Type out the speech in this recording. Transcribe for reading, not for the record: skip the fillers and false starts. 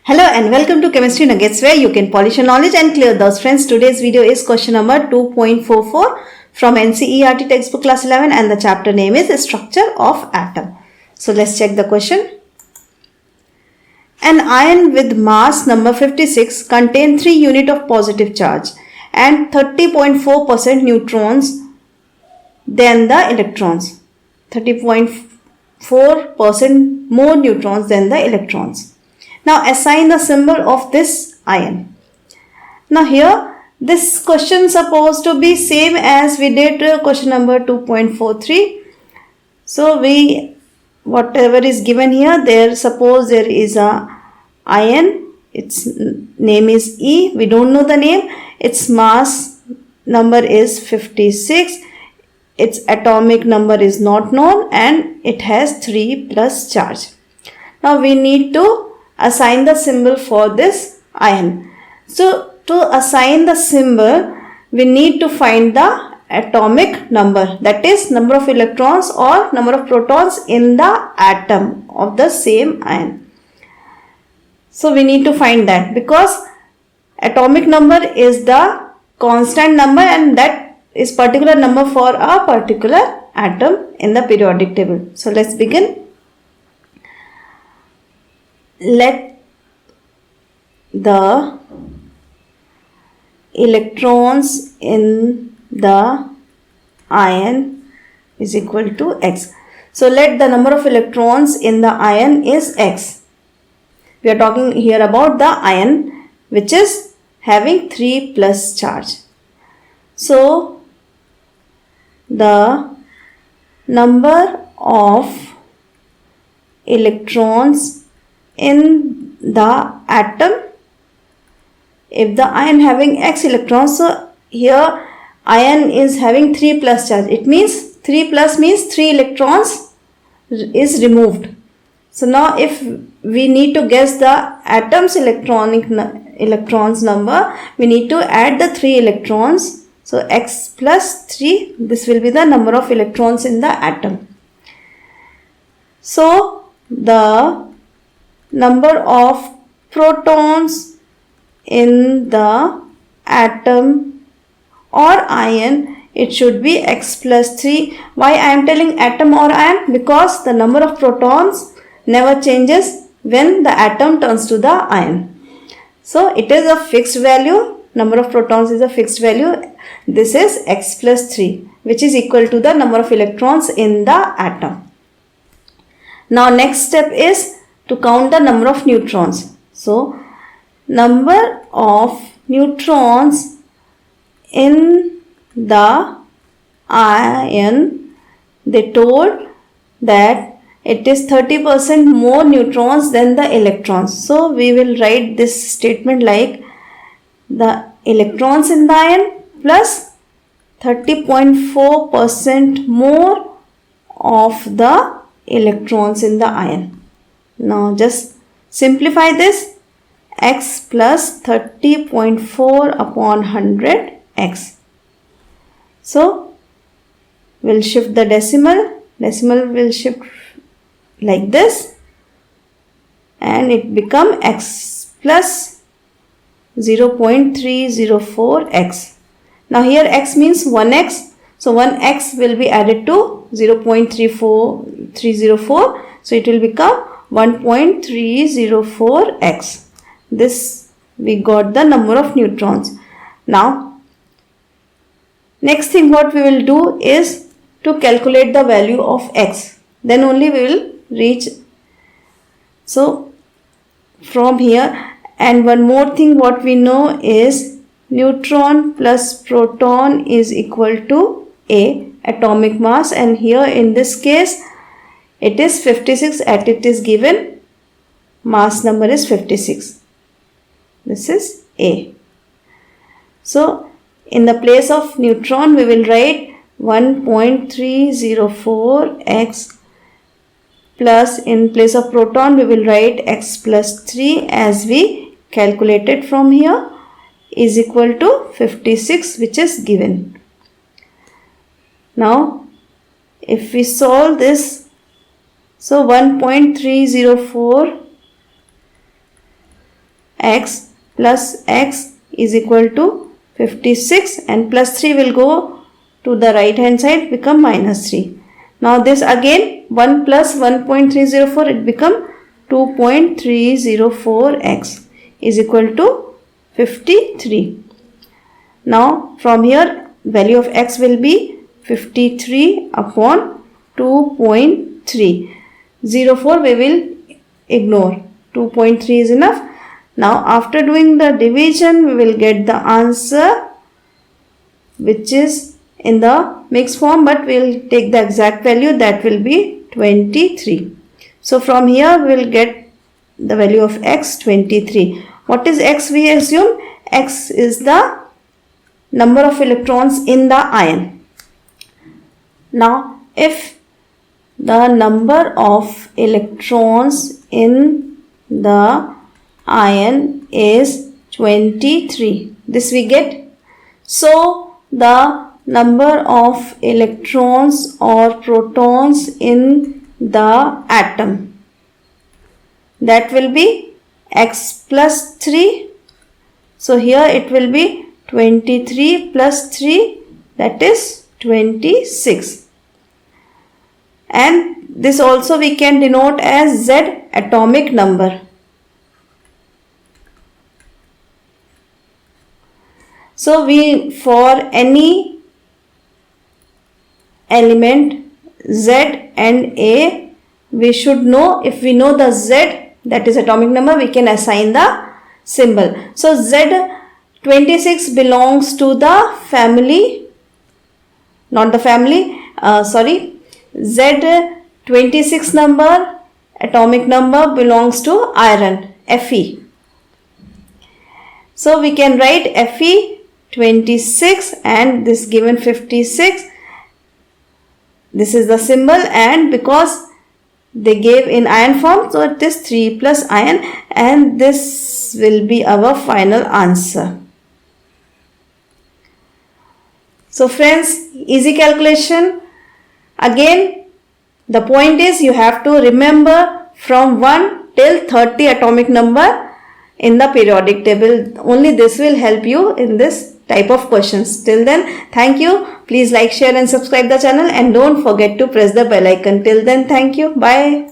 Hello and welcome to Chemistry Nuggets, where you can polish your knowledge and clear those. Friends, today's video is question number 2.44 from NCERT textbook class 11 and the chapter name is Structure of Atom. So let's check the question. An ion with mass number 56 contains 3 units of positive charge and 30.4% neutrons than the electrons. 30.4% more neutrons than the electrons. Now assign the symbol of this ion. Now here this question is supposed to be same as we did question number 2.43. So whatever is given here, suppose there is a ion, its name is E, we don't know the name, its mass number is 56, its atomic number is not known and it has 3 plus charge. Now we need to assign the symbol for this ion. So to assign the symbol, we need to find the atomic number, that is number of electrons or number of protons in the atom of the same ion. So we need to find that because atomic number is the constant number and that is particular number for a particular atom in the periodic table. So let's begin. Let the electrons in the ion is equal to X. So let the number of electrons in the ion is X. We are talking here about the ion which is having 3 plus charge. So the number of electrons in the atom, if the ion having X electrons, so here ion is having 3 plus charge, it means 3 plus means 3 electrons is removed. So now if we need to guess the atom's electrons number, we need to add the 3 electrons. So X plus 3, this will be the number of electrons in the atom. So the number of protons in the atom or ion, it should be X plus 3. Why I am telling atom or ion? Because the number of protons never changes when the atom turns to the ion. So it is a fixed value, number of protons is a fixed value. This is X plus 3, which is equal to the number of electrons in the atom. Now next step is to count the number of neutrons. So number of neutrons in the ion, they told that it is 30% more neutrons than the electrons. So we will write this statement like the electrons in the ion plus 30.4% more of the electrons in the ion. Now just simplify this, X plus 30.4 upon 100 X. So we'll shift the decimal will shift like this and it become X plus 0.304 X. Now here X means 1X. So 1X will be added to 0.304. So it will become 1.304 X. This we got the number of neutrons. Now next thing what we will do is to calculate the value of X. Then only we will reach. So from here, and one more thing what we know is neutron plus proton is equal to A, atomic mass, and here in this case it is 56 as it is given, mass number is 56. This is A. So in the place of neutron we will write 1.304 X plus in place of proton we will write X plus 3 as we calculated from here is equal to 56, which is given. Now if we solve this, so 1.304 x plus x is equal to 56, and plus 3 will go to the right hand side, become minus 3. Now this again 1 plus 1.304, it become 2.304x is equal to 53. Now from here value of x will be 53 upon 2.3. 04 we will ignore. 2.3 is enough. Now after doing the division we will get the answer which is in the mixed form, but we will take the exact value, that will be 23. So from here we will get the value of x 23. What is x? We assume x is the number of electrons in the ion. Now if the number of electrons in the ion is 23, this we get. So the number of electrons or protons in the atom, that will be x plus 3. So here it will be 23 plus 3, that is 26. And this also we can denote as Z atomic number. So for any element Z and A, we should know, if we know the Z, that is atomic number, we can assign the symbol. So Z26 belongs to the family, not the family, Z26 number, atomic number, belongs to iron, Fe. So we can write Fe26 and this given 56. This is the symbol, and because they gave in iron form, so it is 3 plus iron, and this will be our final answer. So friends, easy calculation. Again, the point is you have to remember from 1 till 30 atomic number in the periodic table. Only this will help you in this type of questions. Till then, thank you. Please like, share and subscribe the channel, and don't forget to press the bell icon. Till then, thank you. Bye.